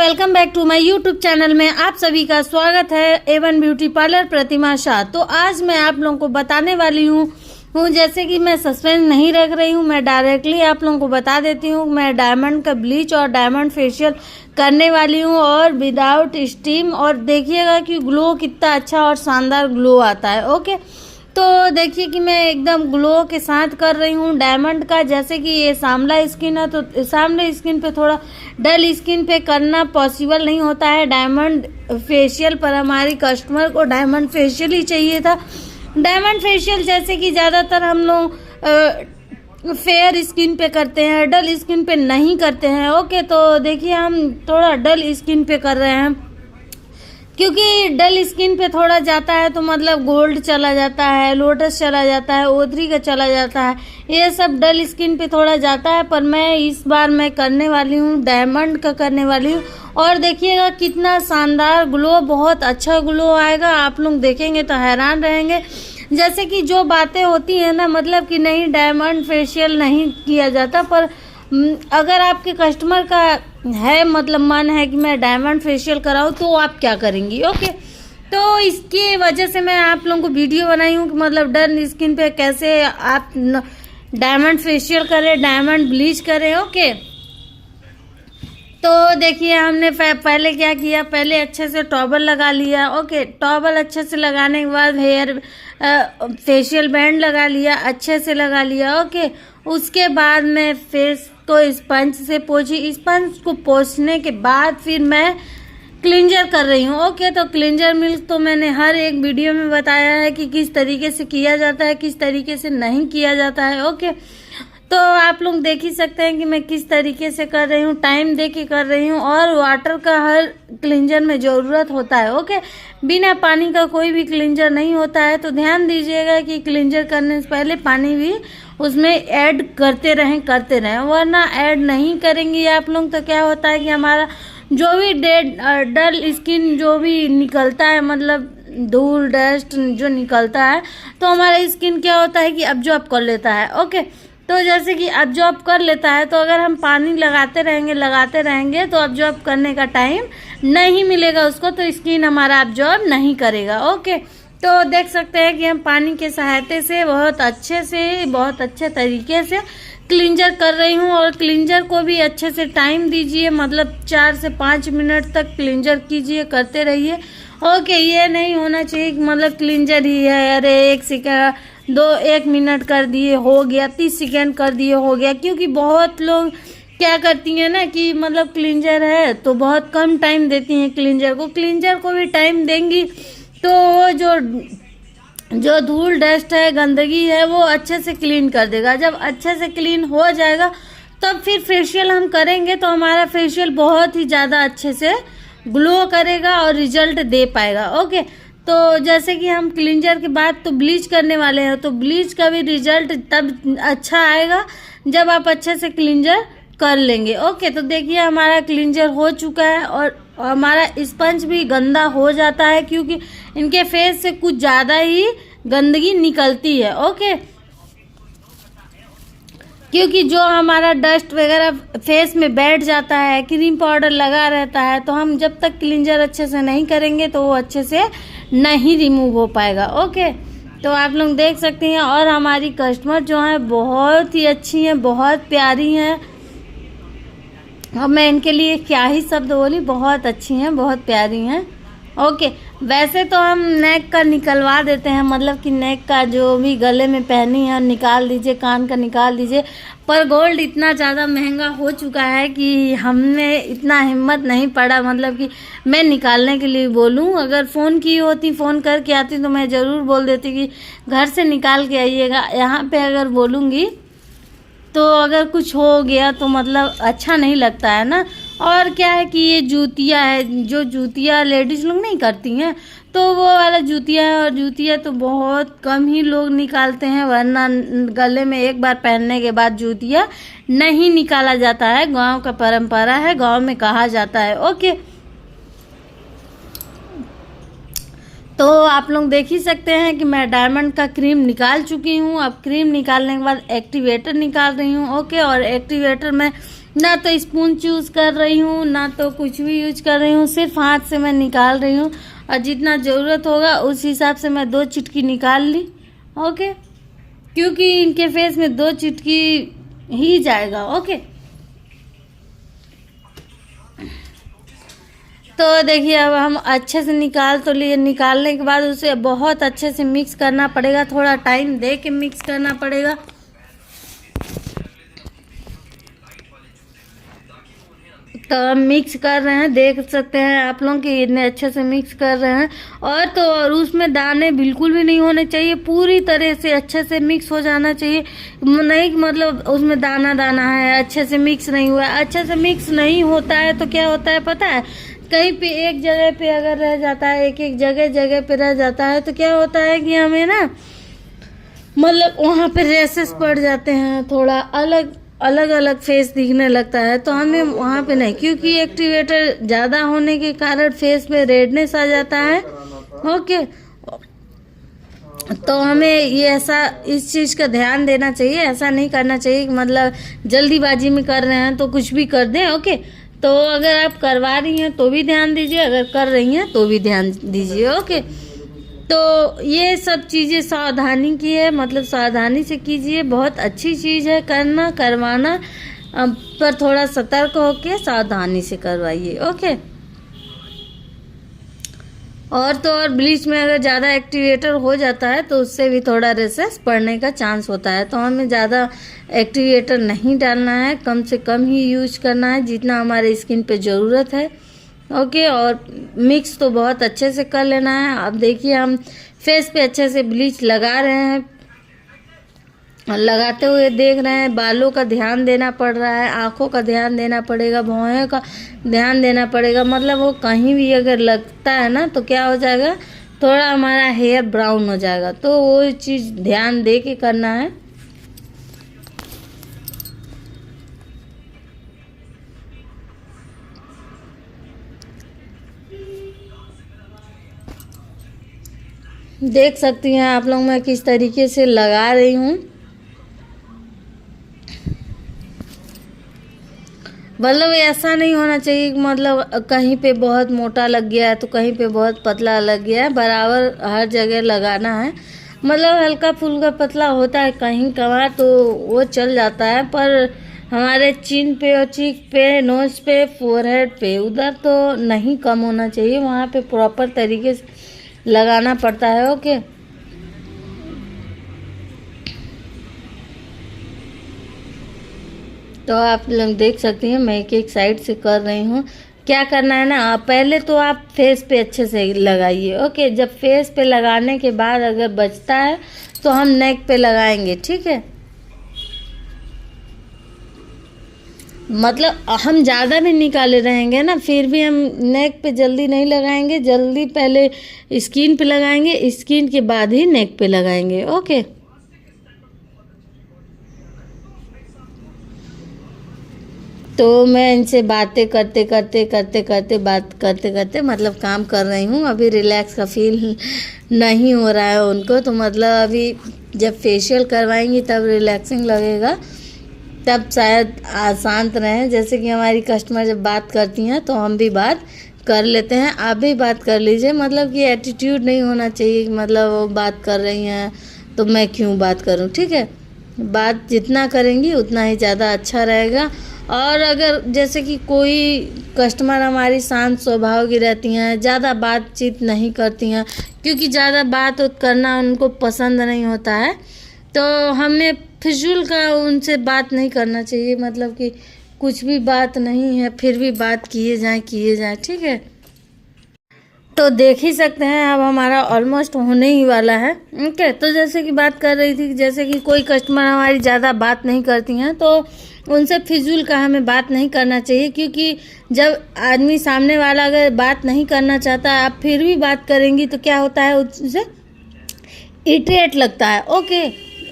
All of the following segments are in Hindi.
Welcome back to my YouTube channel में आप सभी का स्वागत है A1 ब्यूटी पार्लर प्रतिमा शाह। तो आज मैं आप लोगों को बताने वाली हूँ जैसे कि मैं सस्पेंस नहीं रख रही हूँ, मैं डायरेक्टली आप लोगों को बता देती हूँ। मैं डायमंड का ब्लीच और डायमंड फेशियल करने वाली हूँ और विदाउट स्टीम, और देखिएगा कि ग्लो कितना अच्छा और शानदार ग्लो आता है। ओके, तो देखिए कि मैं एकदम ग्लो के साथ कर रही हूँ डायमंड का। जैसे कि ये सांवला स्किन है तो सांवले स्किन पे थोड़ा डल स्किन पे करना पॉसिबल नहीं होता है डायमंड फेशियल, पर हमारी कस्टमर को डायमंड फेशियल ही चाहिए था। डायमंड फेशियल जैसे कि ज़्यादातर हम लोग फेयर स्किन पे करते हैं, डल स्किन पे नहीं करते हैं। ओके, तो देखिए हम थोड़ा डल स्किन पे कर रहे हैं, क्योंकि डल स्किन पे थोड़ा जाता है तो मतलब गोल्ड चला जाता है, लोटस चला जाता है, ओथरी का चला जाता है, ये सब डल स्किन पे थोड़ा जाता है। पर मैं इस बार मैं करने वाली हूँ डायमंड का करने वाली हूँ, और देखिएगा कितना शानदार ग्लो, बहुत अच्छा ग्लो आएगा। आप लोग देखेंगे तो हैरान रहेंगे। जैसे कि जो बातें होती हैं ना, मतलब कि नहीं डायमंड फेशियल नहीं किया जाता, पर अगर आपके कस्टमर का है मतलब मन है कि मैं डायमंड फेशियल कराऊँ तो आप क्या करेंगी। ओके, तो इसकी वजह से मैं आप लोगों को वीडियो बनाई हूँ कि मतलब डल स्किन पे कैसे आप डायमंड फेशियल करें, डायमंड ब्लीच करें। ओके, तो देखिए हमने पहले क्या किया, पहले अच्छे से टॉवल लगा लिया। ओके, टॉवल अच्छे से लगाने के बाद हेयर फेशियल बैंड लगा लिया, अच्छे से लगा लिया। ओके, उसके बाद मैं फेस को स्पंज से पोंछी, स्पंज को पोंछने के बाद फिर मैं क्लिंजर कर रही हूँ। ओके, तो क्लिंजर मिल्क तो मैंने हर एक वीडियो में बताया है कि किस तरीके से किया जाता है, किस तरीके से नहीं किया जाता है। ओके, तो आप लोग देख ही सकते हैं कि मैं किस तरीके से कर रही हूँ, टाइम दे के कर रही हूँ, और वाटर का हर क्लिंजर में ज़रूरत होता है। ओके, बिना पानी का कोई भी क्लिंजर नहीं होता है, तो ध्यान दीजिएगा कि क्लिंजर करने से पहले पानी भी उसमें ऐड करते रहें, वरना ऐड नहीं करेंगे आप लोग तो क्या होता है कि हमारा जो भी डल स्किन जो भी निकलता है, मतलब धूल डस्ट जो निकलता है, तो हमारा स्किन क्या होता है कि अब्जॉर्ब कर लेता है। ओके, तो जैसे कि अब्जॉर्ब कर लेता है, तो अगर हम पानी लगाते रहेंगे तो अब्जॉर्ब करने का टाइम नहीं मिलेगा उसको, तो स्किन हमारा अब्जॉर्ब नहीं करेगा। ओके, तो देख सकते हैं कि हम पानी के सहायता से बहुत अच्छे तरीके से क्लिंजर कर रही हूँ। और क्लिंजर को भी अच्छे से टाइम दीजिए, मतलब 4 से 5 मिनट तक क्लिंजर कीजिए, करते रहिए। ओके, ये नहीं होना चाहिए कि मतलब क्लिंजर ही है, अरे 1 मिनट कर दिए हो गया, 30 सेकेंड कर दिए हो गया, क्योंकि बहुत लोग क्या करती हैं ना कि मतलब क्लिंजर है तो बहुत कम टाइम देती हैं क्लिंजर को भी टाइम देंगी तो जो धूल डस्ट है, गंदगी है, वो अच्छे से क्लीन कर देगा। जब अच्छे से क्लीन हो जाएगा तब फिर फेशियल हम करेंगे तो हमारा फेशियल बहुत ही ज़्यादा अच्छे से ग्लो करेगा और रिजल्ट दे पाएगा। ओके, तो जैसे कि हम क्लिंजर के बाद तो ब्लीच करने वाले हैं, तो ब्लीच का भी रिजल्ट तब अच्छा आएगा जब आप अच्छे से क्लिंजर कर लेंगे। ओके, तो देखिए हमारा क्लिंजर हो चुका है, और हमारा स्पंज भी गंदा हो जाता है क्योंकि इनके फेस से कुछ ज़्यादा ही गंदगी निकलती है। ओके, क्योंकि जो हमारा डस्ट वगैरह फेस में बैठ जाता है, क्रीम पाउडर लगा रहता है, तो हम जब तक क्लिंजर अच्छे से नहीं करेंगे तो वो अच्छे से नहीं रिमूव हो पाएगा। ओके, तो आप लोग देख सकते हैं, और हमारी कस्टमर जो है बहुत ही अच्छी हैं, बहुत प्यारी हैं। अब मैं इनके लिए क्या ही शब्द बोली, बहुत अच्छी हैं, बहुत प्यारी हैं। ओके, वैसे तो हम नेक का निकलवा देते हैं, मतलब कि नेक का जो भी गले में पहनी है निकाल दीजिए, कान का निकाल दीजिए, पर गोल्ड इतना ज़्यादा महंगा हो चुका है कि हमने इतना हिम्मत नहीं पड़ा मतलब कि मैं निकालने के लिए बोलूं। अगर फ़ोन करके आती तो मैं ज़रूर बोल देती कि घर से निकाल के आइएगा। यहाँ पे अगर बोलूँगी तो अगर कुछ हो गया तो मतलब अच्छा नहीं लगता है ना। और क्या है कि ये जूतियाँ है, जो जूतियाँ लेडीज़ लोग नहीं करती हैं, तो वो वाला जूतियाँ है, और जूतियाँ तो बहुत कम ही लोग निकालते हैं, वरना गले में एक बार पहनने के बाद जूतियाँ नहीं निकाला जाता है। गांव का परंपरा है, गांव में कहा जाता है। ओके, तो आप लोग देख ही सकते हैं कि मैं डायमंड का क्रीम निकाल चुकी हूँ। अब क्रीम निकालने के बाद एक्टिवेटर निकाल रही हूँ। ओके, और एक्टिवेटर में ना तो स्पून चूज कर रही हूँ, ना तो कुछ भी यूज कर रही हूँ, सिर्फ हाथ से मैं निकाल रही हूँ और जितना ज़रूरत होगा उस हिसाब से मैं 2 चुटकी निकाल ली। ओके, क्योंकि इनके फेस में 2 चुटकी ही जाएगा। ओके, तो देखिए अब हम अच्छे से निकाल तो लिए। निकालने के बाद उसे बहुत अच्छे से मिक्स करना पड़ेगा, थोड़ा टाइम दे के मिक्स करना पड़ेगा। तो हम मिक्स कर रहे हैं, देख सकते हैं आप लोग कि इतने अच्छे से मिक्स कर रहे हैं। और तो और उसमें दाने बिल्कुल भी नहीं होने चाहिए, पूरी तरह से अच्छे से मिक्स हो जाना चाहिए। नहीं मतलब उसमें दाना दाना है, अच्छे से मिक्स नहीं हुआ है। अच्छे से मिक्स नहीं होता है तो क्या होता है पता है, कहीं पे एक जगह पे अगर रह जाता है, एक एक जगह पे रह जाता है तो क्या होता है कि हमें ना मतलब वहाँ पे रेसेस पड़ जाते हैं, थोड़ा अलग अलग फेस दिखने लगता है। तो हमें वहाँ पे नहीं, क्योंकि एक्टिवेटर ज़्यादा होने के कारण फेस में रेडनेस आ जाता है। ओके, तो हमें ये ऐसा इस चीज़ का ध्यान देना चाहिए। ऐसा नहीं करना चाहिए कि मतलब जल्दीबाजी में कर रहे हैं तो कुछ भी कर दें। ओके, तो अगर आप करवा रही हैं तो भी ध्यान दीजिए, अगर कर रही हैं तो भी ध्यान दीजिए। ओके, तो ये सब चीज़ें सावधानी की है, मतलब सावधानी से कीजिए। बहुत अच्छी चीज़ है करना, करवाना, पर थोड़ा सतर्क होके सावधानी से करवाइए। ओके, और तो और ब्लीच में अगर ज़्यादा एक्टिवेटर हो जाता है तो उससे भी थोड़ा रेसेस पड़ने का चांस होता है। तो हमें ज़्यादा एक्टिवेटर नहीं डालना है, कम से कम ही यूज करना है जितना हमारे स्किन पे ज़रूरत है। ओके, और मिक्स तो बहुत अच्छे से कर लेना है। अब देखिए हम फेस पे अच्छे से ब्लीच लगा रहे हैं और लगाते हुए देख रहे हैं। बालों का ध्यान देना पड़ रहा है, आँखों का ध्यान देना पड़ेगा, भौहें का ध्यान देना पड़ेगा। मतलब वो कहीं भी अगर लगता है ना तो क्या हो जाएगा, थोड़ा हमारा हेयर ब्राउन हो जाएगा। तो वो चीज़ ध्यान दे के करना है। देख सकती हैं आप लोग मैं किस तरीके से लगा रही हूँ। मतलब ऐसा नहीं होना चाहिए कि मतलब कहीं पे बहुत मोटा लग गया है तो कहीं पे बहुत पतला लग गया है, बराबर हर जगह लगाना है। मतलब हल्का फुल्का पतला होता है कहीं कभार तो वो चल जाता है, पर हमारे चिन पे और चीक पे, नोज पे, फोरहेड पे उधर तो नहीं कम होना चाहिए, वहाँ पे प्रॉपर तरीके से लगाना पड़ता है। ओके, तो आप लोग देख सकते हैं मैं एक साइड से कर रही हूँ। क्या करना है ना, पहले तो आप फेस पे अच्छे से लगाइए। ओके, जब फेस पे लगाने के बाद अगर बचता है तो हम नेक पे लगाएंगे। ठीक है, मतलब हम ज़्यादा भी निकाले रहेंगे ना फिर भी हम नेक पे जल्दी नहीं लगाएंगे, जल्दी पहले स्किन पे लगाएंगे, स्किन के बाद ही नेक पे लगाएंगे। ओके, तो मैं इनसे बातें बात करते करते मतलब काम कर रही हूँ। अभी रिलैक्स का फील नहीं हो रहा है उनको, तो मतलब अभी जब फेशियल करवाएंगी तब रिलैक्सिंग लगेगा, तब शायद शांत रहें। जैसे कि हमारी कस्टमर जब बात करती हैं तो हम भी बात कर लेते हैं, आप भी बात कर लीजिए। मतलब कि एटीट्यूड नहीं होना चाहिए कि मतलब वो बात कर रही हैं तो मैं क्यों बात करूं। ठीक है, बात जितना करेंगी उतना ही ज़्यादा अच्छा रहेगा। और अगर जैसे कि कोई कस्टमर हमारी शांत स्वभाव की रहती हैं, ज़्यादा बातचीत नहीं करती हैं, क्योंकि ज़्यादा बात करना उनको पसंद नहीं होता है, तो हमें फिजूल का उनसे बात नहीं करना चाहिए। मतलब कि कुछ भी बात नहीं है फिर भी बात किए जाएं। ठीक है, तो देख ही सकते हैं अब हमारा ऑलमोस्ट होने ही वाला है। ओके, तो जैसे कि बात कर रही थी, जैसे कि कोई कस्टमर हमारी ज़्यादा बात नहीं करती हैं तो उनसे फिजूल का हमें बात नहीं करना चाहिए, क्योंकि जब आदमी सामने वाला अगर बात नहीं करना चाहता आप फिर भी बात करेंगी तो क्या होता है, उससे इरिटेट लगता है। ओके,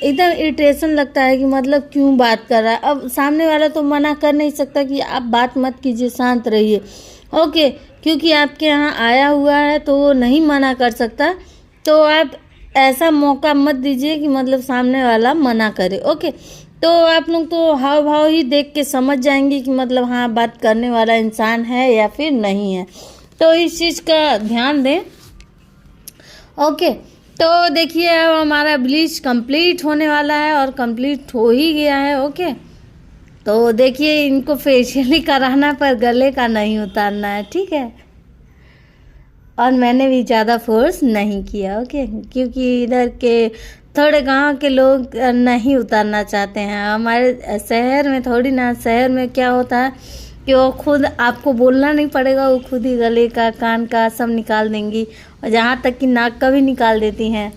एकदम इरिटेशन लगता है कि मतलब क्यों बात कर रहा है। अब सामने वाला तो मना कर नहीं सकता कि आप बात मत कीजिए, शांत रहिए। ओके, क्योंकि आपके यहाँ आया हुआ है तो वो नहीं मना कर सकता, तो आप ऐसा मौका मत दीजिए कि मतलब सामने वाला मना करे। ओके, तो आप लोग तो हाव भाव ही देख के समझ जाएंगे कि मतलब हाँ बात करने वाला इंसान है या फिर नहीं है। तो इस चीज़ का ध्यान दें। ओके, तो देखिए अब हमारा ब्लीच कंप्लीट होने वाला है और कंप्लीट हो ही गया है। ओके, तो देखिए इनको फेशियल ही कराना पर गले का नहीं उतारना है, ठीक है। और मैंने भी ज़्यादा फोर्स नहीं किया। ओके, क्योंकि इधर के थोड़े गांव के लोग नहीं उतारना चाहते हैं। हमारे शहर में थोड़ी ना, शहर में क्या होता है कि वो खुद आपको बोलना नहीं पड़ेगा, वो खुद ही गले का कान का सब निकाल देंगी और जहाँ तक कि नाक का भी निकाल देती हैं।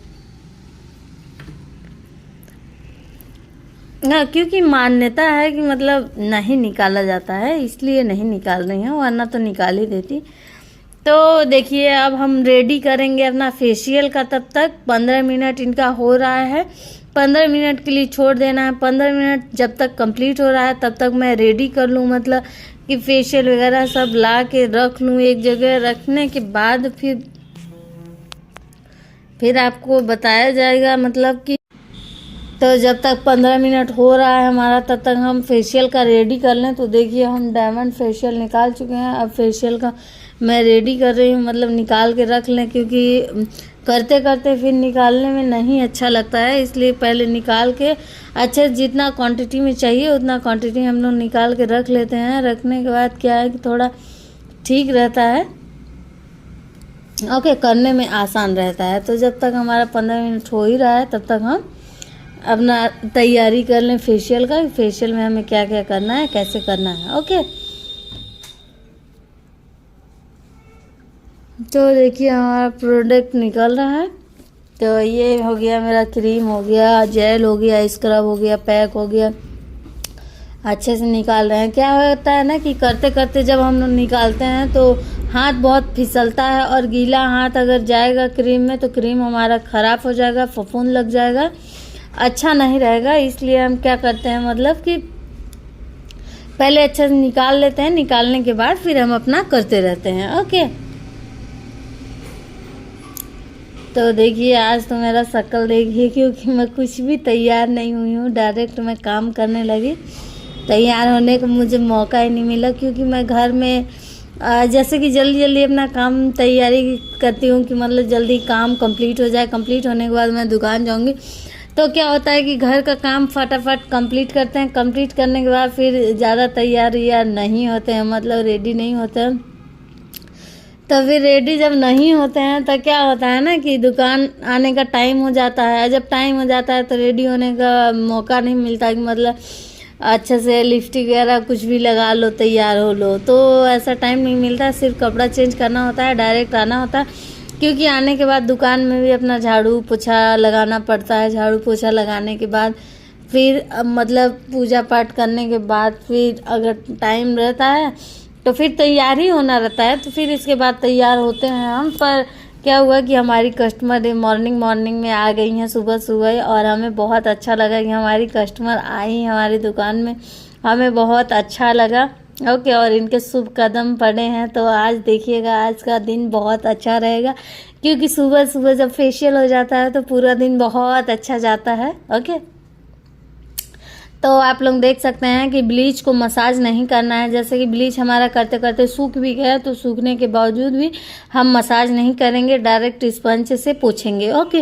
हाँ, क्योंकि मान्यता है कि मतलब नहीं निकाला जाता है, इसलिए नहीं निकाल रही हैं, वरना तो निकाल ही देती। तो देखिए अब हम रेडी करेंगे अपना फेशियल का। तब तक 15 मिनट इनका हो रहा है, 15 मिनट के लिए छोड़ देना है। 15 मिनट जब तक कंप्लीट हो रहा है तब तक मैं रेडी कर लूँ, मतलब कि फेशियल वगैरह सब ला के रख लूँ एक जगह। रखने के बाद फिर आपको बताया जाएगा, मतलब कि तो जब तक 15 मिनट हो रहा है हमारा तब तक हम फेशियल का रेडी कर लें। तो देखिए हम डायमंड फेशियल निकाल चुके हैं। अब फेशियल का मैं रेडी कर रही हूँ, मतलब निकाल के रख लें, क्योंकि करते करते फिर निकालने में नहीं अच्छा लगता है, इसलिए पहले निकाल के अच्छे जितना क्वांटिटी में चाहिए उतना क्वांटिटी हम लोग निकाल के रख लेते हैं। रखने के बाद क्या है कि थोड़ा ठीक रहता है। ओके, करने में आसान रहता है। तो जब तक हमारा 15 मिनट हो ही रहा है तब तक हम अपना तैयारी कर लें फेशियल का। फेशियल में हमें क्या क्या करना है, कैसे करना है। ओके, तो देखिए हमारा प्रोडक्ट निकल रहा है। तो ये हो गया मेरा क्रीम, हो गया जेल, हो गया स्क्रब, हो गया पैक, हो गया। अच्छे से निकाल रहे हैं। क्या होता है ना कि करते करते जब हम लोग निकालते हैं तो हाथ बहुत फिसलता है, और गीला हाथ अगर जाएगा क्रीम में तो क्रीम हमारा ख़राब हो जाएगा, फफूंद लग जाएगा, अच्छा नहीं रहेगा। इसलिए हम क्या करते हैं, मतलब कि पहले अच्छे से निकाल लेते हैं, निकालने के बाद फिर हम अपना करते रहते हैं। ओके, तो देखिए आज तो मेरा शक्ल देखिए, क्योंकि मैं कुछ भी तैयार नहीं हुई हूँ, डायरेक्ट मैं काम करने लगी। तैयार होने का मुझे मौका ही नहीं मिला, क्योंकि मैं घर में जैसे कि जल्दी जल्दी अपना काम तैयारी करती हूँ कि मतलब जल्दी काम कंप्लीट हो जाए। कंप्लीट होने के बाद मैं दुकान जाऊँगी। तो क्या होता है कि घर का काम फटाफट कंप्लीट करते हैं। कंप्लीट करने के बाद फिर ज़्यादा तैयार या नहीं होते हैं, मतलब रेडी नहीं होते हैं। तो फिर रेडी जब नहीं होते हैं तो क्या होता है ना कि दुकान आने का टाइम हो जाता है। जब टाइम हो जाता है तो रेडी होने का मौका नहीं मिलता कि मतलब अच्छे से लिपस्टिक वगैरह कुछ भी लगा लो, तैयार हो लो, तो ऐसा टाइम नहीं मिलता। सिर्फ कपड़ा चेंज करना होता है, डायरेक्ट आना होता है, क्योंकि आने के बाद दुकान में भी अपना झाड़ू पोछा लगाना पड़ता है। झाड़ू पोछा लगाने के बाद फिर मतलब पूजा पाठ करने के बाद फिर अगर टाइम रहता है तो फिर तैयार ही होना रहता है। तो फिर इसके बाद तैयार होते हैं हम। पर क्या हुआ कि हमारी कस्टमर मॉर्निंग में आ गई हैं, सुबह सुबह, और हमें बहुत अच्छा लगा कि हमारी कस्टमर आई हमारी दुकान में। हमें बहुत अच्छा लगा। ओके, और इनके शुभ कदम पड़े हैं। तो आज देखिएगा, आज का दिन बहुत अच्छा रहेगा, क्योंकि सुबह सुबह जब फेशियल हो जाता है तो पूरा दिन बहुत अच्छा जाता है। ओके, तो आप लोग देख सकते हैं कि ब्लीच को मसाज नहीं करना है। जैसे कि ब्लीच हमारा करते करते सूख भी गया, तो सूखने के बावजूद भी हम मसाज नहीं करेंगे, डायरेक्ट स्पंज से पोंछेंगे। ओके,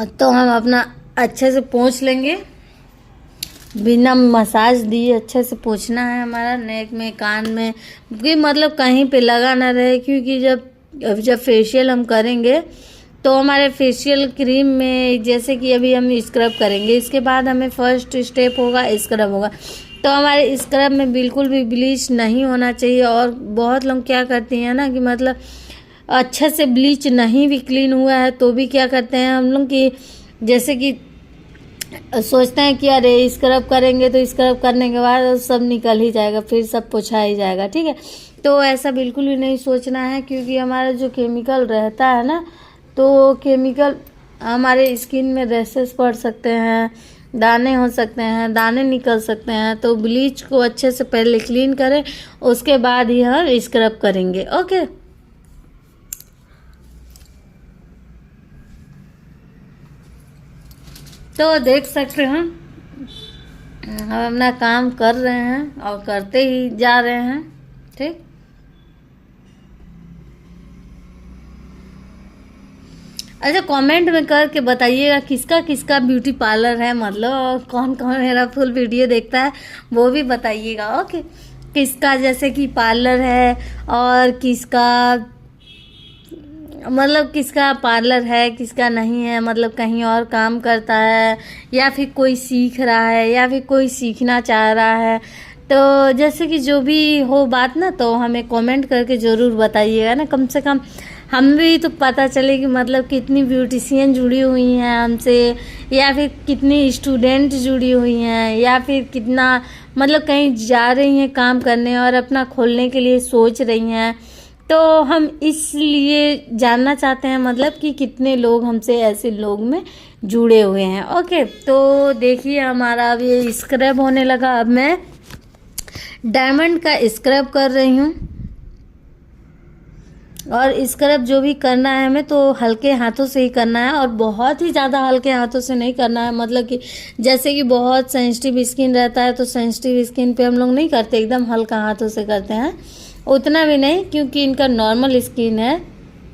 तो हम अपना अच्छे से पोंछ लेंगे, बिना मसाज दिए अच्छे से पोंछना है हमारा, नेक में, कान में, कि मतलब कहीं पे लगा ना रहे। क्योंकि जब फेशियल हम करेंगे तो हमारे फेशियल क्रीम में, जैसे कि अभी हम स्क्रब करेंगे, इसके बाद हमें फर्स्ट स्टेप होगा स्क्रब होगा। तो हमारे स्क्रब में बिल्कुल भी ब्लीच नहीं होना चाहिए। और बहुत लोग क्या करती हैं ना कि मतलब अच्छे से ब्लीच नहीं भी क्लीन हुआ है तो भी क्या करते हैं हम लोग कि जैसे कि सोचते हैं कि अरे स्क्रब करेंगे तो स्क्रब करने के बाद सब निकल ही जाएगा, फिर सब पोछा ही जाएगा। ठीक है, तो ऐसा बिल्कुल भी नहीं सोचना है, क्योंकि हमारा जो केमिकल रहता है ना, तो केमिकल हमारे स्किन में रैशेस पड़ सकते हैं, दाने हो सकते हैं, दाने निकल सकते हैं। तो ब्लीच को अच्छे से पहले क्लीन करें, उसके बाद ही हम स्क्रब करेंगे। ओके, तो देख सकते हैं हम अपना काम कर रहे हैं और करते ही जा रहे हैं। ठीक, अच्छा कमेंट में करके बताइएगा किसका किसका ब्यूटी पार्लर है, मतलब कौन कौन मेरा फुल वीडियो देखता है वो भी बताइएगा। ओके, किसका जैसे कि पार्लर है और किसका मतलब किसका पार्लर है किसका नहीं है, मतलब कहीं और काम करता है या फिर कोई सीख रहा है या फिर कोई सीखना चाह रहा है। तो जैसे कि जो भी हो बात ना, तो हमें कमेंट करके ज़रूर बताइएगा ना, कम से कम हम भी तो पता चले कि मतलब कितनी ब्यूटिशियन जुड़ी हुई हैं हमसे, या फिर कितनी स्टूडेंट जुड़ी हुई हैं, या फिर कितना मतलब कहीं जा रही हैं काम करने और अपना खोलने के लिए सोच रही हैं। तो हम इसलिए जानना चाहते हैं मतलब कि कितने लोग हमसे ऐसे लोग में जुड़े हुए हैं। ओके, तो देखिए हमारा अब ये स्क्रब होने लगा। अब मैं डायमंड का स्क्रब कर रही हूँ, और स्क्रब जो भी करना है हमें तो हल्के हाथों से ही करना है, और बहुत ही ज़्यादा हल्के हाथों से नहीं करना है। मतलब कि जैसे कि बहुत सेंसिटिव स्किन रहता है तो सेंसिटिव स्किन पे हम लोग नहीं करते, एकदम हल्का हाथों से करते हैं, उतना भी नहीं, क्योंकि इनका नॉर्मल स्किन है।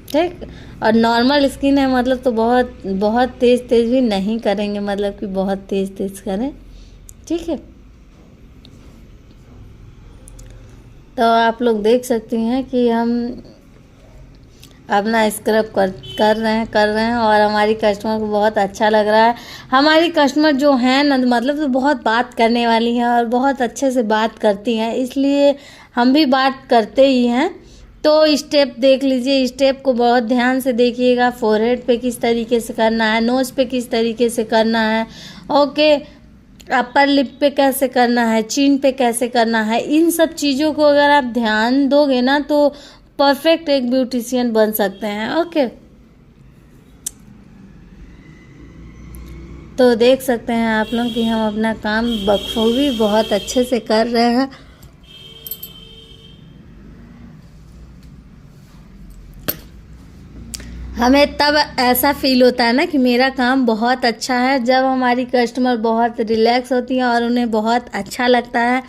ठीक, और नॉर्मल स्किन है मतलब तो बहुत बहुत तेज़ तेज़ भी नहीं करेंगे, मतलब कि बहुत तेज़ तेज़ करें। ठीक है, तो आप लोग देख सकती हैं कि हम अपना स्क्रब कर रहे हैं और हमारी कस्टमर को बहुत अच्छा लग रहा है। हमारी कस्टमर जो हैं ना मतलब तो बहुत बात करने वाली हैं और बहुत अच्छे से बात करती हैं, इसलिए हम भी बात करते ही हैं। तो स्टेप देख लीजिए, स्टेप को बहुत ध्यान से देखिएगा। फोरहेड पे किस तरीके से करना है, नोज़ पे किस तरीके से करना है, ओके, अपर लिप पे कैसे करना है, चिन पे कैसे करना है, इन सब चीज़ों को अगर आप ध्यान दोगे ना तो परफेक्ट एक ब्यूटिशियन बन सकते हैं। ओके, तो देख सकते हैं आप लोग कि हम अपना काम बखूबी बहुत अच्छे से कर रहे हैं। हमें तब ऐसा फील होता है ना कि मेरा काम बहुत अच्छा है, जब हमारी कस्टमर बहुत रिलैक्स होती हैं और उन्हें बहुत अच्छा लगता है,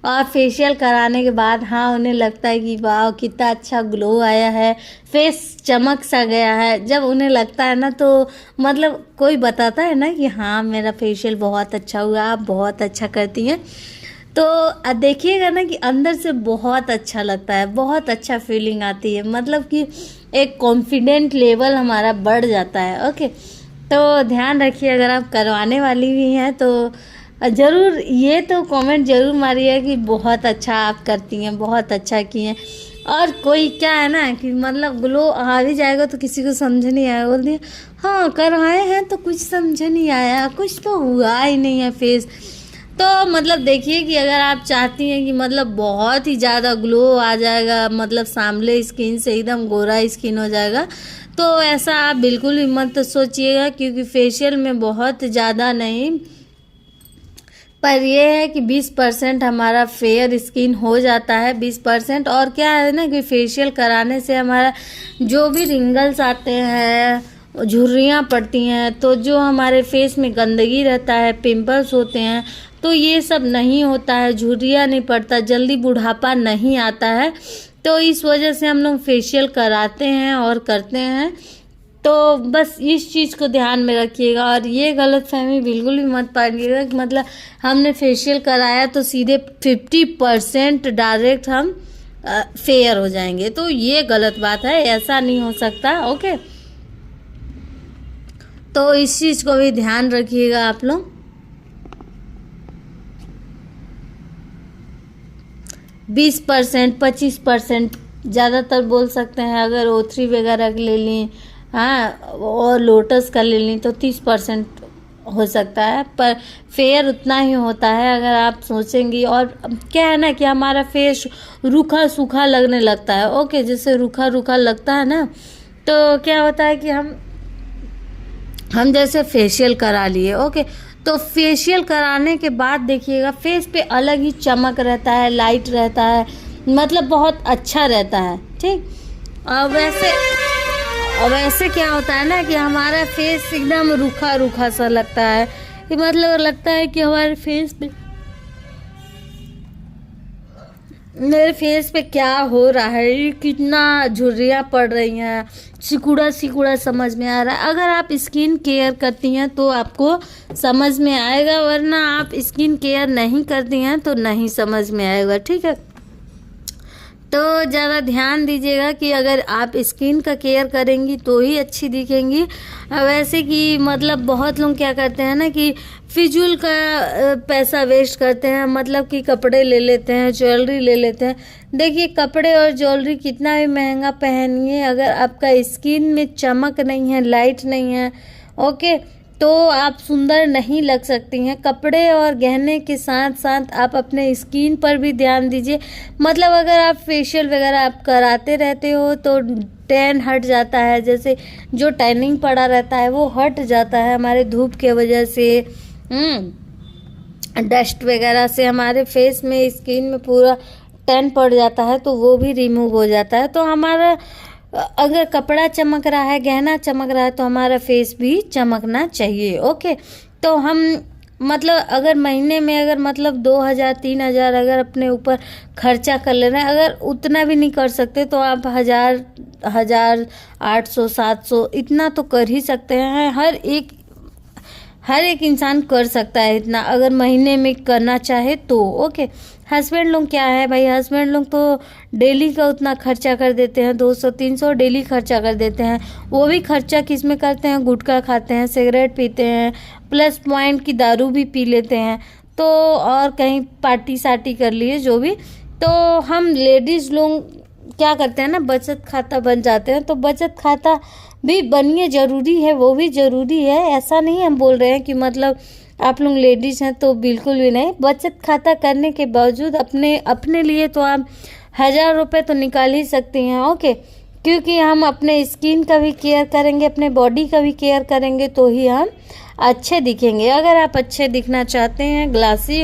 और फेशियल कराने के बाद हाँ उन्हें लगता है कि वाह कितना अच्छा ग्लो आया है, फेस चमक सा गया है। जब उन्हें लगता है ना तो मतलब कोई बताता है ना कि हाँ मेरा फेशियल बहुत अच्छा हुआ, आप बहुत अच्छा करती हैं, तो देखिएगा ना कि अंदर से बहुत अच्छा लगता है, बहुत अच्छा फीलिंग आती है, मतलब कि एक कॉन्फिडेंट लेवल हमारा बढ़ जाता है। ओके, तो ध्यान रखिए अगर आप करवाने वाली भी हैं तो ज़रूर ये तो कमेंट ज़रूर मारिए कि बहुत अच्छा आप करती हैं, बहुत अच्छा किए हैं। और कोई क्या है ना कि मतलब ग्लो आ भी जाएगा तो किसी को समझ नहीं आएगा, बोलती है हाँ करवाए हैं तो कुछ समझ नहीं आया, कुछ तो हुआ ही नहीं है फेस। तो मतलब देखिए कि अगर आप चाहती हैं कि मतलब बहुत ही ज़्यादा ग्लो आ जाएगा, मतलब सांवले स्किन से एकदम गोरा स्किन हो जाएगा, तो ऐसा आप बिल्कुल भी मत सोचिएगा, क्योंकि फेशियल में बहुत ज़्यादा नहीं, पर यह है कि 20% हमारा फेयर स्किन हो जाता है, 20%। और क्या है ना कि फेशियल कराने से हमारा जो भी रिंगल्स आते हैं, झुर्रियाँ पड़ती हैं, तो जो हमारे फेस में गंदगी रहता है, पिंपल्स होते हैं, तो ये सब नहीं होता है, झुर्रियाँ नहीं पड़ता, जल्दी बुढ़ापा नहीं आता है। तो इस वजह से हम लोग फेशियल कराते हैं और करते हैं। तो बस इस चीज़ को ध्यान में रखिएगा, और ये गलतफहमी बिल्कुल भी मत पाइएगा कि मतलब हमने फेशियल कराया तो सीधे 50% डायरेक्ट हम फेयर हो जाएंगे, तो ये गलत बात है, ऐसा नहीं हो सकता। ओके, तो इस चीज़ को भी ध्यान रखिएगा आप लोग। 20% 25% ज़्यादातर बोल सकते हैं, अगर O3 वगैरह ले लें, हाँ, और लोटस का ले लें तो 30% हो सकता है, पर फेयर उतना ही होता है अगर आप सोचेंगी। और क्या है ना कि हमारा फेस रूखा सूखा लगने लगता है। ओके, जैसे रूखा रूखा लगता है ना, तो क्या होता है कि हम जैसे फेशियल करा लिए, ओके, तो फेशियल कराने के बाद देखिएगा फेस पे अलग ही चमक रहता है, लाइट रहता है, मतलब बहुत अच्छा रहता है। ठीक, और वैसे क्या होता है ना कि हमारा फेस एकदम रूखा रूखा सा लगता है, कि मतलब लगता है कि हमारे फेस पे, मेरे फेस पे क्या हो रहा है, ये कितना झुर्रियाँ पड़ रही हैं, सिकुड़ा सिकुड़ा समझ में आ रहा है। अगर आप स्किन केयर करती हैं तो आपको समझ में आएगा, वरना आप स्किन केयर नहीं करती हैं तो नहीं समझ में आएगा। ठीक है, तो ज़्यादा ध्यान दीजिएगा कि अगर आप स्किन का केयर करेंगी तो ही अच्छी दिखेंगी। वैसे कि मतलब बहुत लोग क्या करते हैं ना कि फिजूल का पैसा वेस्ट करते हैं, मतलब कि कपड़े ले लेते हैं, ज्वेलरी ले लेते हैं। देखिए, कपड़े और ज्वेलरी कितना भी महंगा पहनिए, अगर आपका स्किन में चमक नहीं है, लाइट नहीं है, ओके, तो आप सुंदर नहीं लग सकती हैं। कपड़े और गहने के साथ साथ आप अपने स्किन पर भी ध्यान दीजिए। मतलब अगर आप फेशियल वगैरह आप कराते रहते हो तो टैन हट जाता है, जैसे जो टैनिंग पड़ा रहता है वो हट जाता है हमारे धूप के वजह से, डस्ट वगैरह से हमारे फेस में, स्किन में पूरा टैन पड़ जाता है, तो वो भी रिमूव हो जाता है। तो हमारा अगर कपड़ा चमक रहा है, गहना चमक रहा है, तो हमारा फेस भी चमकना चाहिए। ओके, तो हम मतलब अगर महीने में अगर मतलब 2000 3000 अगर अपने ऊपर खर्चा कर ले रहे हैं, अगर उतना भी नहीं कर सकते तो आप 1000 800 700 इतना तो कर ही सकते हैं। हर एक इंसान कर सकता है इतना, अगर महीने में करना चाहे तो। ओके, हस्बैंड लोग क्या है भाई, हस्बैंड लोग तो डेली का उतना खर्चा कर देते हैं, 200 300 डेली खर्चा कर देते हैं। वो भी खर्चा किस में करते हैं, गुटखा खाते हैं, सिगरेट पीते हैं, प्लस पॉइंट की दारू भी पी लेते हैं, तो और कहीं पार्टी सार्टी कर लिए जो भी। तो हम लेडीज़ लोग क्या करते हैं ना, बचत खाता बन जाते हैं। तो बचत खाता भी बनिए, ज़रूरी है, वो भी ज़रूरी है। ऐसा नहीं हम बोल रहे हैं कि मतलब आप लोग लेडीज़ हैं तो बिल्कुल भी नहीं। बचत खाता करने के बावजूद अपने लिए तो आप 1000 रुपये तो निकाल ही सकती हैं। ओके, क्योंकि हम अपने स्किन का भी केयर करेंगे, अपने बॉडी का भी केयर करेंगे तो ही हम अच्छे दिखेंगे। अगर आप अच्छे दिखना चाहते हैं, ग्लासी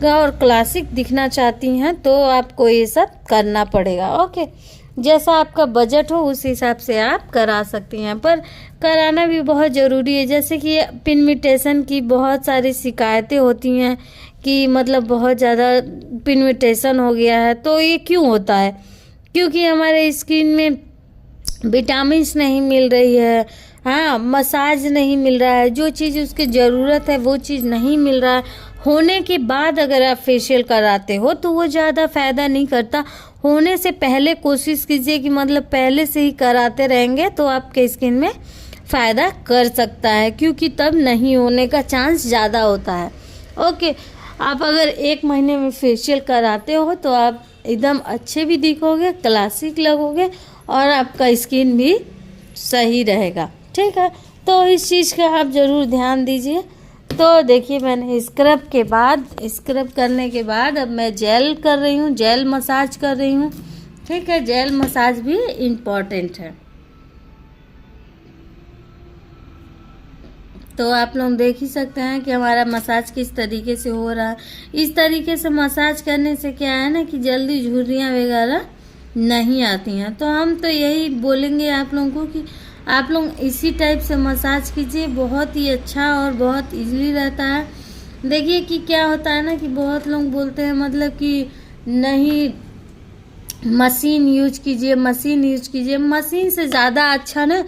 और क्लासिक दिखना चाहती हैं, तो आपको ये सब करना पड़ेगा। ओके, जैसा आपका बजट हो उस हिसाब से आप करा सकती हैं, पर कराना भी बहुत ज़रूरी है। जैसे कि पिगमेंटेशन की बहुत सारी शिकायतें होती हैं कि मतलब बहुत ज़्यादा पिगमेंटेशन हो गया है। तो ये क्यों होता है? क्योंकि हमारे स्किन में विटामिन्स नहीं मिल रही है, हाँ, मसाज नहीं मिल रहा है, जो चीज़ उसकी ज़रूरत है वो चीज़ नहीं मिल रहा है। होने के बाद अगर आप फेशियल कराते हो तो वो ज़्यादा फ़ायदा नहीं करता। होने से पहले कोशिश कीजिए कि मतलब पहले से ही कराते रहेंगे तो आपके स्किन में फ़ायदा कर सकता है, क्योंकि तब नहीं होने का चांस ज़्यादा होता है। ओके, आप अगर 1 महीने में फेशियल कराते हो तो आप एकदम अच्छे भी दिखोगे, क्लासिक लगोगे और आपका स्किन भी सही रहेगा। ठीक है, तो इस चीज़ का आप ज़रूर ध्यान दीजिए। तो देखिए, मैंने स्क्रब करने के बाद अब मैं जेल कर रही हूँ, जेल मसाज कर रही हूँ। ठीक है, जेल मसाज भी इम्पॉर्टेंट है। तो आप लोग देख ही सकते हैं कि हमारा मसाज किस तरीके से हो रहा है। इस तरीके से मसाज करने से क्या है ना कि जल्दी झुर्रियाँ वगैरह नहीं आती हैं। तो हम तो यही बोलेंगे आप लोगों को कि आप लोग इसी टाइप से मसाज कीजिए, बहुत ही अच्छा और बहुत इजीली रहता है। देखिए कि क्या होता है ना कि बहुत लोग बोलते हैं मतलब कि नहीं, मशीन यूज कीजिए, मशीन यूज कीजिए। मशीन से ज़्यादा अच्छा ना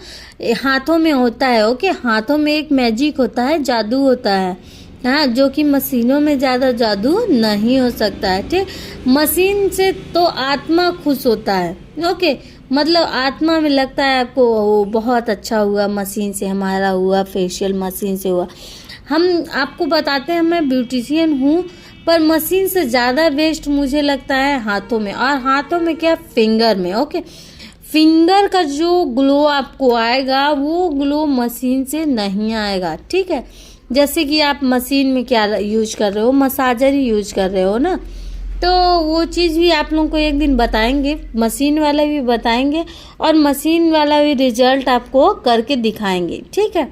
हाथों में होता है। ओके, हाथों में एक मैजिक होता है, जादू होता है, हाँ, जो कि मशीनों में ज़्यादा जादू नहीं हो सकता है। ठीक, मशीन से तो आत्मा खुश होता है। ओके, मतलब आत्मा में लगता है आपको वो बहुत अच्छा हुआ, मशीन से हमारा हुआ, फेशियल मशीन से हुआ। हम आपको बताते हैं, मैं ब्यूटिशियन हूँ, पर मशीन से ज़्यादा बेस्ट मुझे लगता है हाथों में। और हाथों में क्या, फिंगर में। ओके, फिंगर का जो ग्लो आपको आएगा वो ग्लो मशीन से नहीं आएगा। ठीक है, जैसे कि आप मशीन में क्या यूज कर रहे हो, मसाजर ही यूज कर रहे हो ना, तो वो चीज़ भी आप लोगों को एक दिन बताएंगे, मशीन वाला भी बताएंगे और मशीन वाला भी रिजल्ट आपको करके दिखाएंगे। ठीक है,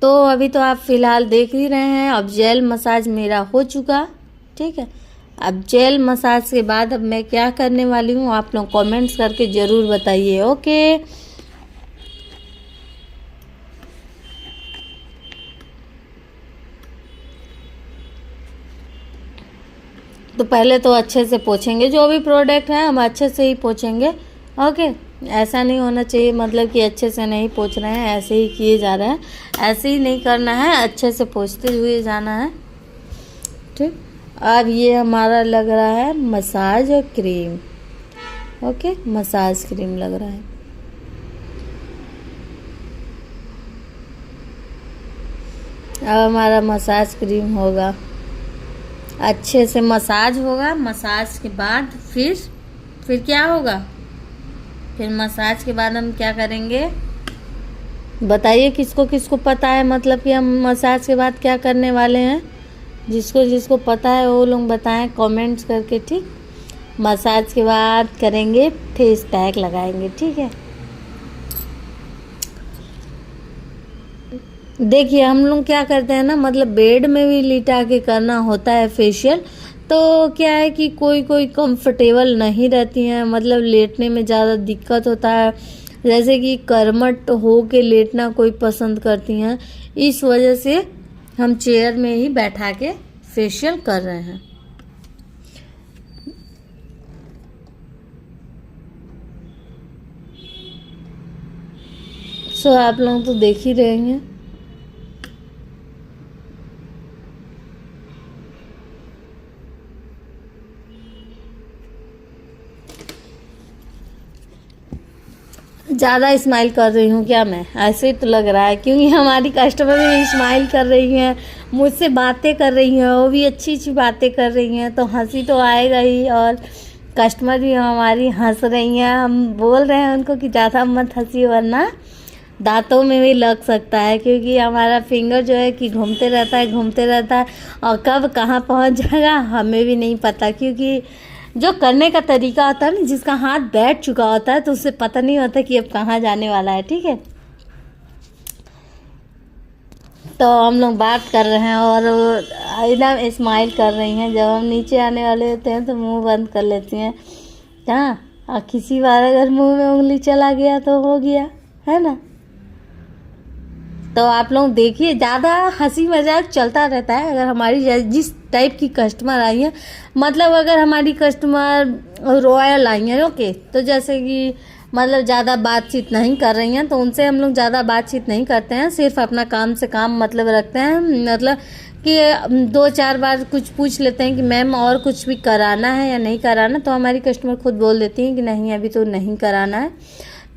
तो अभी तो आप फिलहाल देख ही रहे हैं। अब जेल मसाज मेरा हो चुका। ठीक है, अब जेल मसाज के बाद अब मैं क्या करने वाली हूँ आप लोग कमेंट्स करके ज़रूर बताइए। ओके, तो पहले तो अच्छे से पोंछेंगे, जो भी प्रोडक्ट है हम अच्छे से ही पोंछेंगे। ओके, ऐसा नहीं होना चाहिए मतलब कि अच्छे से नहीं पोंछ रहे हैं, ऐसे ही किए जा रहे हैं, ऐसे ही नहीं करना है, अच्छे से पोंछते हुए जाना है। ठीक, अब ये हमारा लग रहा है मसाज और क्रीम। ओके, मसाज क्रीम लग रहा है। अब हमारा मसाज क्रीम होगा, अच्छे से मसाज होगा। मसाज के बाद फिर क्या होगा? फिर मसाज के बाद हम क्या करेंगे बताइए, किसको किसको पता है मतलब कि हम मसाज के बाद क्या करने वाले हैं? जिसको जिसको पता है वो लोग बताएं कमेंट्स करके। ठीक, मसाज के बाद करेंगे फेस पैक लगाएंगे। ठीक है, देखिए हम लोग क्या करते हैं ना, मतलब बेड में भी लिटा के करना होता है फेशियल। तो क्या है कि कोई कोई कंफर्टेबल नहीं रहती हैं, मतलब लेटने में ज़्यादा दिक्कत होता है, जैसे कि कर्मठ हो के लेटना कोई पसंद करती हैं, इस वजह से हम चेयर में ही बैठा के फेशियल कर रहे हैं। सो आप लोग तो देख ही रहे हैं। ज़्यादा स्माइल कर रही हूँ क्या मैं? ऐसे ही तो लग रहा है, क्योंकि हमारी कस्टमर भी स्माइल कर रही हैं, मुझसे बातें कर रही हैं, वो भी अच्छी अच्छी बातें कर रही हैं, तो हंसी तो आएगा ही। और कस्टमर भी हमारी हंस रही हैं। हम बोल रहे हैं उनको कि ज़्यादा मत हंसी वरना दांतों में भी लग सकता है, क्योंकि हमारा फिंगर जो है कि घूमते रहता है और कब कहाँ पहुँच जाएगा हमें भी नहीं पता, क्योंकि जो करने का तरीका होता है ना, जिसका हाथ बैठ चुका होता है तो उसे पता नहीं होता कि अब कहाँ जाने वाला है। ठीक है, तो हम लोग बात कर रहे हैं और एकदम स्माइल कर रही हैं। जब हम नीचे आने वाले होते हैं तो मुंह बंद कर लेती हैं। हाँ, और किसी बार अगर मुंह में उंगली चला गया तो हो गया, है ना। तो आप लोग देखिए, ज़्यादा हंसी मजाक चलता रहता है। अगर हमारी जिस टाइप की कस्टमर आई है, मतलब अगर हमारी कस्टमर रॉयल आई हैं, ओके, तो जैसे कि मतलब ज़्यादा बातचीत नहीं कर रही हैं, तो उनसे हम लोग ज़्यादा बातचीत नहीं करते हैं, सिर्फ अपना काम से काम मतलब रखते हैं। मतलब कि 2-4 बार कुछ पूछ लेते हैं कि मैम और कुछ भी कराना है या नहीं कराना, तो हमारी कस्टमर खुद बोल देती हैं कि नहीं अभी तो नहीं कराना है।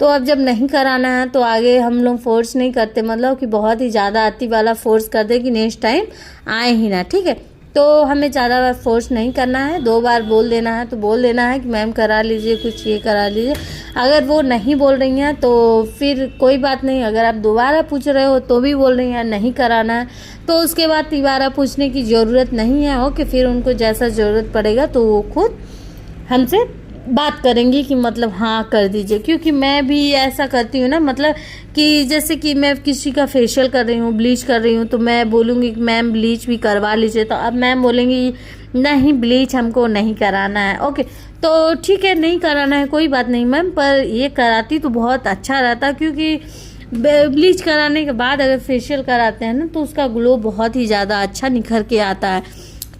तो अब जब नहीं कराना है तो आगे हम लोग फोर्स नहीं करते, मतलब कि बहुत ही ज़्यादा अति वाला फोर्स कर दे कि नेक्स्ट टाइम आए ही ना। ठीक है, तो हमें ज़्यादा फोर्स नहीं करना है। 2 बार बोल देना है तो बोल देना है कि मैम करा लीजिए, कुछ ये करा लीजिए। अगर वो नहीं बोल रही हैं तो फिर कोई बात नहीं, अगर आप दोबारा पूछ रहे हो तो भी बोल रही हैं नहीं कराना है, तो उसके बाद दोबारा पूछने की ज़रूरत नहीं है। ओके, फिर उनको जैसा ज़रूरत पड़ेगा तो वो खुद हमसे बात करेंगी कि मतलब हाँ कर दीजिए। क्योंकि मैं भी ऐसा करती हूँ ना, मतलब कि जैसे कि मैं किसी का फेशियल कर रही हूँ, ब्लीच कर रही हूँ, तो मैं बोलूँगी कि मैम ब्लीच भी करवा लीजिए, तो अब मैम बोलेंगी नहीं ब्लीच हमको नहीं कराना है। ओके, तो ठीक है, नहीं कराना है कोई बात नहीं मैम, पर ये कराती तो बहुत अच्छा रहता, क्योंकि ब्लीच कराने के बाद अगर फेशियल कराते हैं ना तो उसका ग्लो बहुत ही ज़्यादा अच्छा निखर के आता है।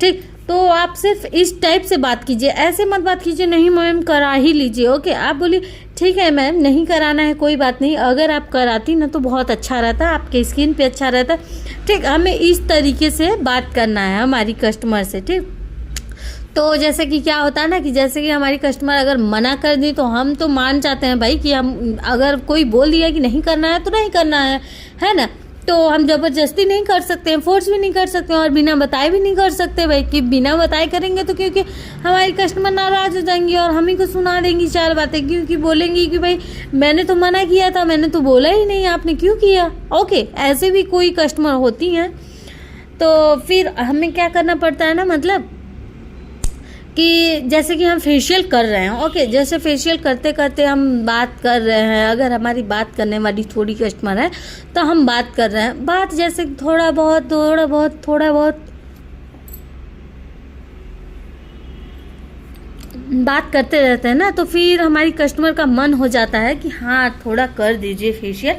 ठीक, तो आप सिर्फ इस टाइप से बात कीजिए, ऐसे मत बात कीजिए नहीं मैम करा ही लीजिए। ओके, आप बोलिए ठीक है मैम नहीं कराना है कोई बात नहीं, अगर आप कराती ना तो बहुत अच्छा रहता, आपके स्किन पे अच्छा रहता। ठीक, हमें इस तरीके से बात करना है हमारी कस्टमर से। ठीक, तो जैसे कि क्या होता है ना कि जैसे कि हमारी कस्टमर अगर मना कर दी तो हम तो मान जाते हैं भाई कि हम अगर कोई बोल दिया कि नहीं करना है तो नहीं करना है ना। तो हम ज़बरदस्ती नहीं कर सकते हैं, फोर्स भी नहीं कर सकते हैं और बिना बताए भी नहीं कर सकते भाई, कि बिना बताए करेंगे तो क्योंकि हमारी कस्टमर नाराज़ हो जाएंगी और हम ही को सुना देंगी 4 बातें, क्योंकि बोलेंगी कि भाई मैंने तो मना किया था, मैंने तो बोला ही नहीं, आपने क्यों किया। ओके, ऐसे भी कोई कस्टमर होती हैं। तो फिर हमें क्या करना पड़ता है ना, मतलब कि जैसे कि हम फेशियल कर रहे हैं, ओके, जैसे फेशियल करते करते हम बात कर रहे हैं, अगर हमारी बात करने वाली थोड़ी कस्टमर है तो हम बात कर रहे हैं, बात जैसे थोड़ा बहुत बात करते रहते हैं ना, तो फिर हमारी कस्टमर का मन हो जाता है कि हाँ थोड़ा कर दीजिए फेशियल,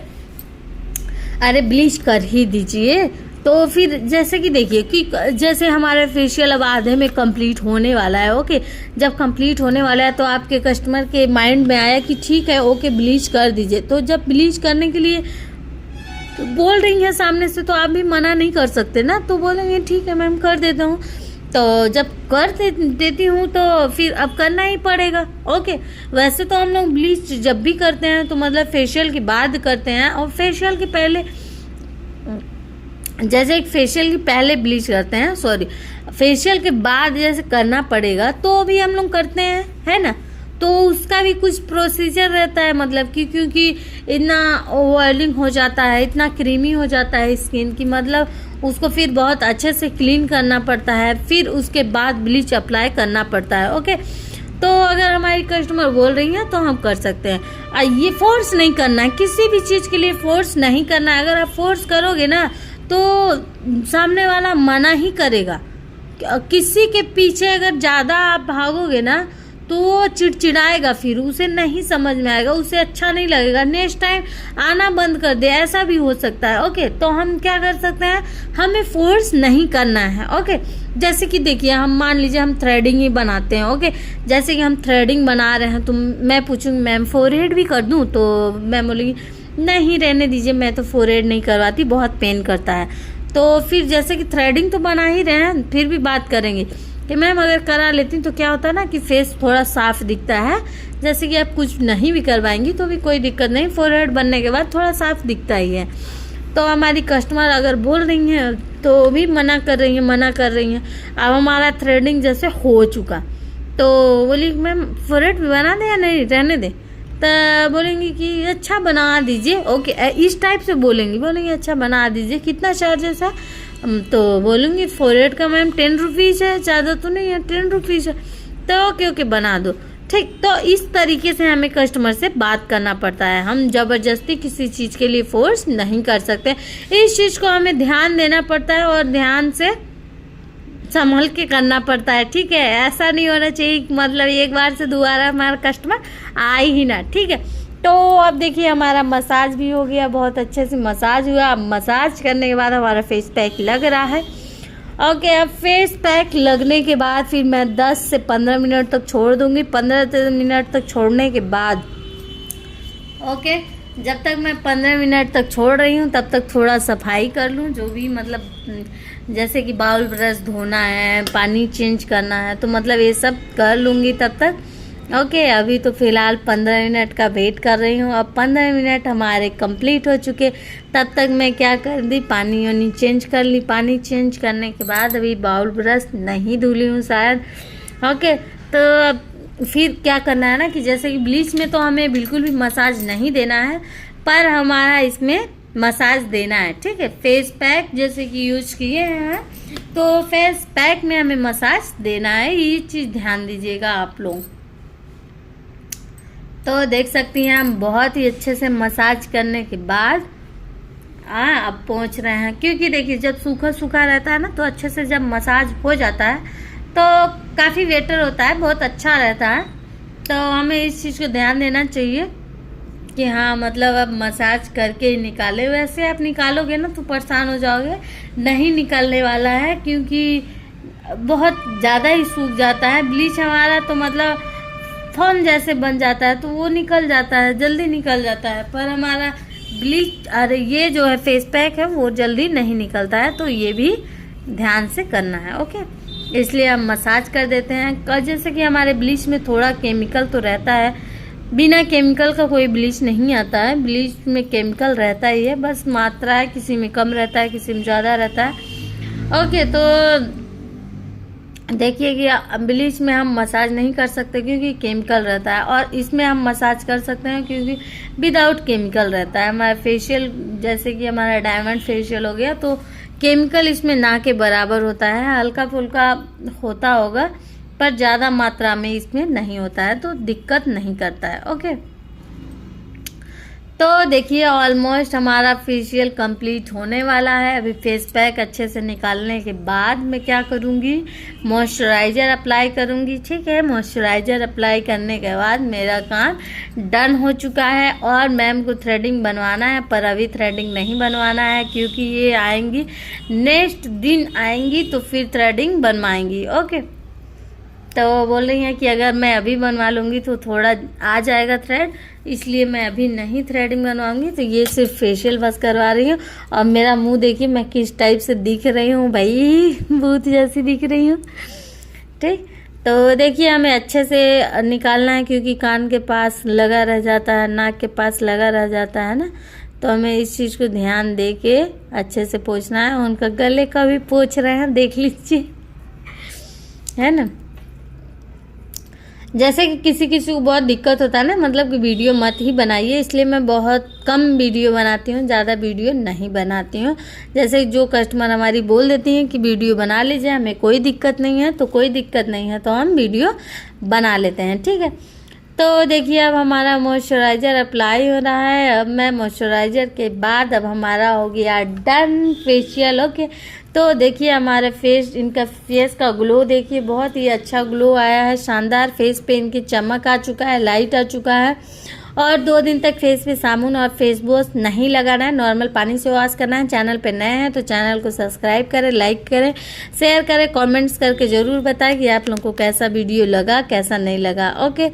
अरे ब्लीच कर ही दीजिए। तो फिर जैसे कि देखिए कि जैसे हमारा फेशियल अब आधे में कंप्लीट होने वाला है। ओके, जब कंप्लीट होने वाला है तो आपके कस्टमर के माइंड में आया कि ठीक है ओके ब्लीच कर दीजिए। तो जब ब्लीच करने के लिए तो बोल रही हैं सामने से, तो आप भी मना नहीं कर सकते ना, तो बोलेंगे ठीक है मैम कर देता हूँ। तो जब कर देती हूँ तो फिर अब करना ही पड़ेगा। ओके, वैसे तो हम लोग ब्लीच जब भी करते हैं तो मतलब फेशियल के बाद करते हैं, और फेशियल के पहले जैसे एक फेशियल के पहले ब्लीच करते हैं, सॉरी फेशियल के बाद जैसे करना पड़ेगा तो भी हम लोग करते हैं, है ना। तो उसका भी कुछ प्रोसीजर रहता है, मतलब कि क्योंकि इतना ऑयलिंग हो जाता है, इतना क्रीमी हो जाता है स्किन की, मतलब उसको फिर बहुत अच्छे से क्लीन करना पड़ता है, फिर उसके बाद ब्लीच अप्लाई करना पड़ता है। ओके, तो अगर हमारी कस्टमर बोल रही हैं तो हम कर सकते हैं। ये फोर्स नहीं करना है, किसी भी चीज़ के लिए फोर्स नहीं करना है। अगर आप फोर्स करोगे ना तो सामने वाला मना ही करेगा। किसी के पीछे अगर ज़्यादा आप भागोगे ना तो वो चिड़चिड़ाएगा, फिर उसे नहीं समझ में आएगा, उसे अच्छा नहीं लगेगा, नेक्स्ट टाइम आना बंद कर दे, ऐसा भी हो सकता है। ओके, तो हम क्या कर सकते हैं, हमें फोर्स नहीं करना है। ओके, जैसे कि देखिए हम मान लीजिए हम थ्रेडिंग ही बनाते हैं। ओके, जैसे कि हम थ्रेडिंग बना रहे हैं तो मैं पूछूंगी मैम फोरहेड भी कर दूं, तो मैम बोलेगी नहीं रहने दीजिए, मैं तो फोरहेड नहीं करवाती, बहुत पेन करता है। तो फिर जैसे कि थ्रेडिंग तो बना ही रहे हैं, फिर भी बात करेंगे कि मैम अगर करा लेती तो क्या होता है ना कि फेस थोड़ा साफ दिखता है। जैसे कि आप कुछ नहीं भी करवाएंगी तो भी कोई दिक्कत नहीं, फोरहेड बनने के बाद थोड़ा साफ दिखता ही है। तो हमारी कस्टमर अगर बोल रही हैं तो भी मना कर रही हैं। अब हमारा थ्रेडिंग जैसे हो चुका तो बोली मैम फोरहेड भी बना दे या नहीं रहने दे, तो बोलेंगी कि अच्छा बना दीजिए। ओके, इस टाइप से बोलेंगी अच्छा बना दीजिए, कितना चार्जेस है, तो बोलूँगी फोरहेड का मैम 10 रुपीज़ है, ज़्यादा तो नहीं है, 10 रुपीज़ है। तो ओके बना दो, ठीक। तो इस तरीके से हमें कस्टमर से बात करना पड़ता है, हम ज़बरदस्ती किसी चीज़ के लिए फोर्स नहीं कर सकते। इस चीज़ को हमें ध्यान देना पड़ता है और ध्यान से संभल के करना पड़ता है, ठीक है। ऐसा नहीं होना चाहिए मतलब एक बार से दोबारा हमारा कस्टमर आए ही ना, ठीक है। तो अब देखिए हमारा मसाज भी हो गया, बहुत अच्छे से मसाज हुआ। अब मसाज करने के बाद हमारा फेस पैक लग रहा है। ओके, अब फेस पैक लगने के बाद फिर मैं 10 से 15 मिनट तक छोड़ दूंगी। 15 मिनट तक छोड़ने के बाद ओके, जब तक मैं 15 मिनट तक छोड़ रही हूँ तब तक थोड़ा सफाई कर लूँ, जो भी मतलब जैसे कि बाउल ब्रश धोना है, पानी चेंज करना है, तो मतलब ये सब कर लूँगी तब तक। ओके, अभी तो फ़िलहाल 15 मिनट का वेट कर रही हूँ। अब 15 मिनट हमारे कंप्लीट हो चुके, तब तक मैं क्या कर दी, पानी वानी चेंज कर ली। पानी चेंज करने के बाद अभी बाउल ब्रश नहीं धुली हूँ शायद। ओके, तो अब फिर क्या करना है ना कि जैसे कि ब्लीच में तो हमें बिल्कुल भी मसाज नहीं देना है, पर हमारा इसमें मसाज देना है, ठीक है। फेस पैक जैसे कि यूज किए हैं तो फेस पैक में हमें मसाज देना है, ये चीज़ ध्यान दीजिएगा आप लोग। तो देख सकती हैं हम बहुत ही अच्छे से मसाज करने के बाद अब पहुंच रहे हैं, क्योंकि देखिए जब सूखा सूखा रहता है ना तो अच्छे से जब मसाज हो जाता है तो काफ़ी बेटर होता है, बहुत अच्छा रहता है। तो हमें इस चीज़ को ध्यान देना चाहिए कि हाँ मतलब अब मसाज करके ही निकाले। वैसे आप निकालोगे ना तो परेशान हो जाओगे, नहीं निकलने वाला है क्योंकि बहुत ज़्यादा ही सूख जाता है। ब्लीच हमारा तो मतलब फोम जैसे बन जाता है तो वो निकल जाता है, जल्दी निकल जाता है, पर हमारा ब्लीच ये जो है फेस पैक है वो जल्दी नहीं निकलता है, तो ये भी ध्यान से करना है। ओके, इसलिए हम मसाज कर देते हैं। जैसे कि हमारे ब्लीच में थोड़ा केमिकल तो रहता है, बिना केमिकल का कोई ब्लीच नहीं आता है, ब्लीच में केमिकल रहता ही है, बस मात्रा है, किसी में कम रहता है, किसी में ज़्यादा रहता है। ओके, तो देखिए कि ब्लीच में हम मसाज नहीं कर सकते क्योंकि केमिकल रहता है, और इसमें हम मसाज कर सकते हैं क्योंकि विदाउट केमिकल रहता है। हमारा फेशियल जैसे कि हमारा डायमंड फेशियल हो गया तो केमिकल इसमें ना के बराबर होता है, हल्का फुल्का होता होगा पर ज़्यादा मात्रा में इसमें नहीं होता है, तो दिक्कत नहीं करता है। ओके, तो देखिए ऑलमोस्ट हमारा फेशियल कंप्लीट होने वाला है। अभी फेस पैक अच्छे से निकालने के बाद मैं क्या करूँगी, मॉइस्चराइज़र अप्लाई करूँगी। ठीक है, मॉइस्चराइज़र अप्लाई करने के बाद मेरा काम डन हो चुका है। और मैम को थ्रेडिंग बनवाना है, पर अभी थ्रेडिंग नहीं बनवाना है क्योंकि ये आएंगी नेक्स्ट दिन आएंगी तो फिर थ्रेडिंग बनवाएंगी। ओके, तो वो बोल रही हैं कि अगर मैं अभी बनवा लूँगी तो थोड़ा आ जाएगा थ्रेड, इसलिए मैं अभी नहीं थ्रेडिंग बनवाऊँगी। तो ये सिर्फ फेशियल बस करवा रही हूँ। और मेरा मुंह देखिए मैं किस टाइप से दिख रही हूँ भाई, भूत जैसी दिख रही हूँ। ठीक, तो देखिए हमें अच्छे से निकालना है क्योंकि कान के पास लगा रह जाता है, नाक के पास लगा रह जाता है ना, तो हमें इस चीज़ को ध्यान दे के अच्छे से पोंछना है। उनका गले का भी पोंछ रहे हैं, देख लीजिए, है ना। जैसे कि किसी किसी को बहुत दिक्कत होता है ना, मतलब कि वीडियो मत ही बनाइए, इसलिए मैं बहुत कम वीडियो बनाती हूँ, ज़्यादा वीडियो नहीं बनाती हूँ। जैसे जो कस्टमर हमारी बोल देती हैं कि वीडियो बना लीजिए, हमें कोई दिक्कत नहीं है, तो कोई दिक्कत नहीं है तो हम वीडियो बना लेते हैं। ठीक है, तो देखिए अब हमारा मॉइस्चराइज़र अप्लाई हो रहा है। अब मैं मॉइस्चराइज़र के बाद अब हमारा हो गया डन फेशियल। ओके, तो देखिए हमारे फेस, इनका फेस का ग्लो देखिए, बहुत ही अच्छा ग्लो आया है, शानदार। फेस पे इनकी चमक आ चुका है, लाइट आ चुका है। और 2 दिन तक फेस पे साबुन और फेस वॉश नहीं लगाना है, नॉर्मल पानी से वॉश करना है। चैनल पे नए हैं तो चैनल को सब्सक्राइब करें, लाइक करें, शेयर करें, कमेंट्स करके ज़रूर बताएं कि आप लोगों को कैसा वीडियो लगा, कैसा नहीं लगा। ओके।